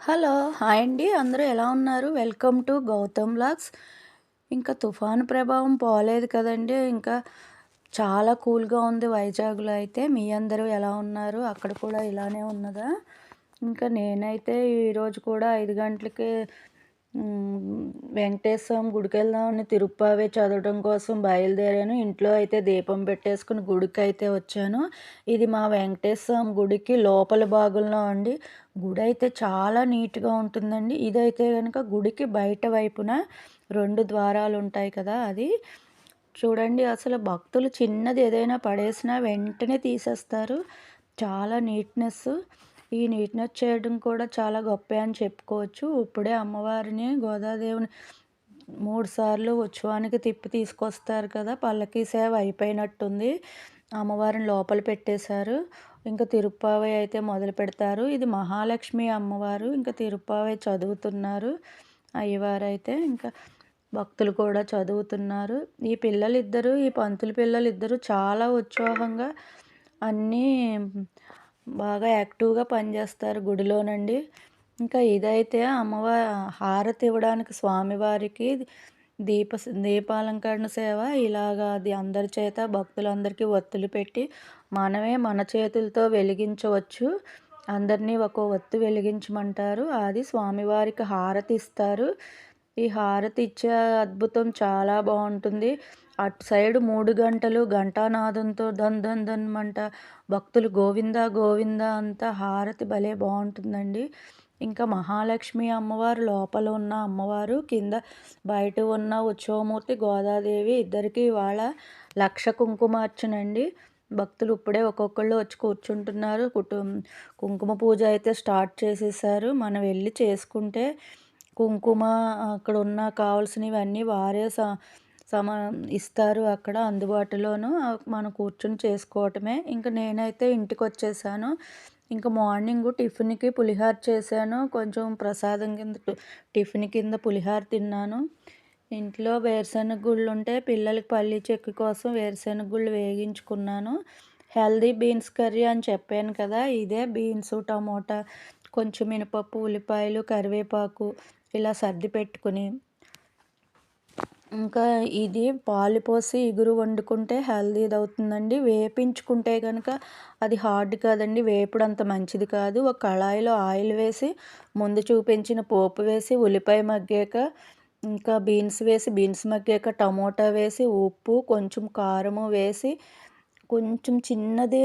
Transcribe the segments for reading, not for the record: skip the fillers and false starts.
Hello! Hi అండి. అందరూ ఎలా ఉన్నారు? Welcome to Gautam vlogs. ఇంకా తుఫాను ప్రభావం పోలేదు కదండీ! ఇంకా చాలా కూల్‌గా ఉంది వైజాగ్‌లో అయితే. మీ అందరూ ఎలా ఉన్నారు? అక్కడ కూడా ఇలానే ఉన్నదా? ఇంకా నేనైతే ఈరోజు కూడా 5 గంటలకే వెంకటేశ్వర స్వామి గుడికెళ్దామని తిరుప్పావే చదవడం కోసం బయలుదేరాను. ఇంట్లో అయితే దీపం పెట్టేసుకొని గుడికైతే వచ్చాను. ఇది మా వెంకటేశ్వర స్వామి గుడికి లోపల భాగంలో అండి. గుడైతే చాలా నీట్‌గా ఉంటుందండి. ఇదైతే గనక గుడికి బయట వైపున 2 ద్వారాలుంటాయి కదా! అది. చూడండి అసలు భక్తులు చిన్నది ఏదైనా పడేసినా వెంటనే తీసేస్తారు. చాలా నీట్‌నెస్సు. ఈ నీట్‌నెస్ చేయడం కూడా చాలా గొప్పే అని చెప్పుకోవచ్చు. ఇప్పుడే అమ్మవారిని గోదాదేవిని 3 సార్లు ఉత్సవానికి తిప్పి తీసుకొస్తారు కదా! పల్లకీ సేవ అయిపోయినట్టుంది. అమ్మవారిని లోపల పెట్టేశారు. ఇంకా తిరుప్పావై అయితే మొదలుపెడతారు. ఇది మహాలక్ష్మి అమ్మవారు. ఇంకా తిరుప్పావై చదువుతున్నారు అయ్యవారైతే. ఇంకా భక్తులు కూడా చదువుతున్నారు. ఈ పంతులు పిల్లలిద్దరూ చాలా ఉత్సాహంగా అన్నీ బాగా యాక్టివ్‌గా పనిచేస్తారు గుడిలోనండి. ఇంకా ఇదైతే హారతి ఇవ్వడానికి స్వామివారికి దీపాలంకరణ సేవ ఇలాగా అది అందరి చేత భక్తులందరికీ ఒత్తులు పెట్టి మనమే మన చేతులతో వెలిగించవచ్చు. అందరినీ ఒక్కో ఒత్తు వెలిగించమంటారు. అది స్వామివారికి హారతి ఇస్తారు. ఈ హారతి ఇచ్చే అద్భుతం చాలా బావుంటుంది. అటు సైడు 3 గంటలు ఘంటానాదంతో ధన్ ధన్ ధన్‌మంట భక్తులు గోవింద గోవింద అంతా హారతి భలే బావుంటుందండి. ఇంకా మహాలక్ష్మి అమ్మవారు లోపల ఉన్న అమ్మవారు, కింద బయట ఉన్న ఉత్సవమూర్తి గోదాదేవి ఇద్దరికీ ఇవాళ 1,00,000 కుంకుమార్చనండి. భక్తులు ఇప్పుడే ఒక్కొక్కళ్ళు వచ్చి కూర్చుంటున్నారు. కుంకుమ పూజ అయితే స్టార్ట్ చేసేసారు. మనం వెళ్ళి చేసుకుంటే కుంకుమ అక్కడున్న కావాల్సినవన్నీ వారే సమ ఇస్తారు అక్కడ అందుబాటులోను. మనం కూర్చొని చేసుకోవటమే. ఇంక నేనైతే ఇంటికొచ్చేసాను. ఇంక మార్నింగు టిఫిన్‌కి పులిహార చేశాను. కొంచెం ప్రసాదం కింద టిఫిన్ కింద పులిహార తిన్నాను. ఇంట్లో వేరుశెనగ గుళ్ళుంటే పిల్లలకి పల్లీ చెక్కు కోసం వేరుశెనగ గుళ్ళు వేగించుకున్నాను. హెల్తీ బీన్స్ కర్రీ అని చెప్పాను కదా! ఇదే బీన్సు, టమోటా, కొంచెం మినపప్పు, ఉల్లిపాయలు, కరివేపాకు ఇలా సర్ది పెట్టుకుని ఇంకా ఇది పాలు పోసి ఇగురు వండుకుంటే హెల్తీదవుతుందండి. వేపించుకుంటే గనక అది హార్డ్ కాదండి. వేపుడు అంత మంచిది కాదు. ఒక కళాయిలో ఆయిల్ వేసి ముందు చూపించిన పోపు వేసి ఉల్లిపాయ మగ్గాక ఇంకా బీన్స్ మగ్గాక టమోటా వేసి ఉప్పు కొంచెం కారము వేసి కొంచెం చిన్నది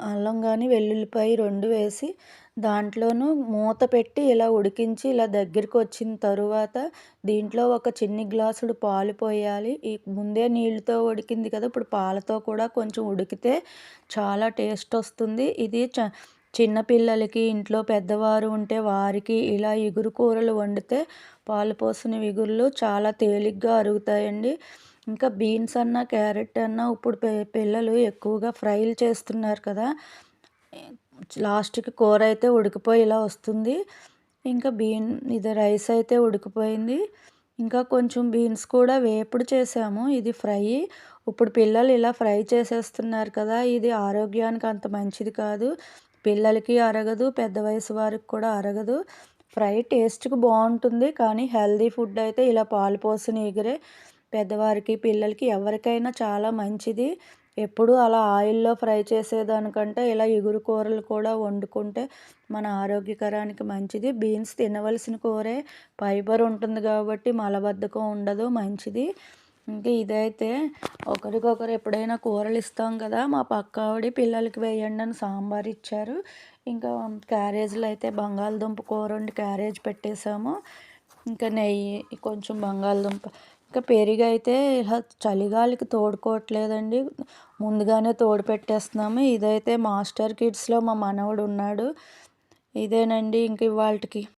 అల్లం గాని వెల్లుల్లిపాయ 2 వేసి దాంట్లోనూ మూత పెట్టి ఇలా ఉడికించి ఇలా దగ్గరికి వచ్చిన తరువాత దీంట్లో ఒక చిన్ని గ్లాసుడు పాలు పోయాలి. ముందే నీళ్ళతో ఉడికింది కదా! ఇప్పుడు పాలతో కూడా కొంచెం ఉడికితే చాలా టేస్ట్ వస్తుంది. ఇది చిన్న పిల్లలకి, ఇంట్లో పెద్దవారు ఉంటే వారికి ఇలా ఇగురు కూరలు వండితే పాలు పోసిన ఇగుర్లు చాలా తేలిగ్గా అరుగుతాయండి. ఇంకా బీన్స్ అన్నా, క్యారెట్ అన్నా ఇప్పుడు పిల్లలు ఎక్కువగా ఫ్రైలు చేస్తున్నారు కదా! లాస్ట్‌కి కూర అయితే ఉడికిపోయి ఇలా వస్తుంది. ఇంకా ఇది రైస్ అయితే ఉడికిపోయింది. ఇంకా కొంచెం బీన్స్ కూడా వేపుడు చేసాము. ఇది ఫ్రై. ఇప్పుడు పిల్లలు ఇలా ఫ్రై చేసేస్తున్నారు కదా! ఇది ఆరోగ్యానికి అంత మంచిది కాదు. పిల్లలకి అరగదు, పెద్ద వయసు వారికి కూడా అరగదు. ఫ్రై టేస్ట్‌కి బావుంటుంది. కానీ హెల్తీ ఫుడ్ అయితే ఇలా పాలు పోసిన ఇగురే పెద్దవారికి, పిల్లలకి ఎవరికైనా చాలా మంచిది. ఎప్పుడూ అలా ఆయిల్‌లో ఫ్రై చేసేదానికంటే ఇలా ఇగురు కూరలు కూడా వండుకుంటే మన ఆరోగ్యకరానికి మంచిది. బీన్స్ తినవలసిన కూరే. ఫైబర్ ఉంటుంది కాబట్టి మలబద్ధకం ఉండదు. మంచిది. ఇంకా ఇదైతే ఒకరికొకరు ఎప్పుడైనా కూరలు ఇస్తాం కదా! మా పక్కావిడ పిల్లలకి వేయండి అని సాంబార్ ఇచ్చారు. ఇంకా క్యారేజ్‌లో అయితే బంగాళదుంప కూర వండి క్యారేజ్ పెట్టేసాము. ఇంకా నెయ్యి, కొంచెం బంగాళదుంప ఇంకా పెరుగైతే ఇలా చలిగాలికి తోడుకోవట్లేదండి. ముందుగానే తోడు పెట్టేస్తున్నాము. ఇదైతే మాస్టర్ కిడ్స్‌లో మా మనవడు ఉన్నాడు. ఇదేనండి ఇంక ఇవాల్టికి.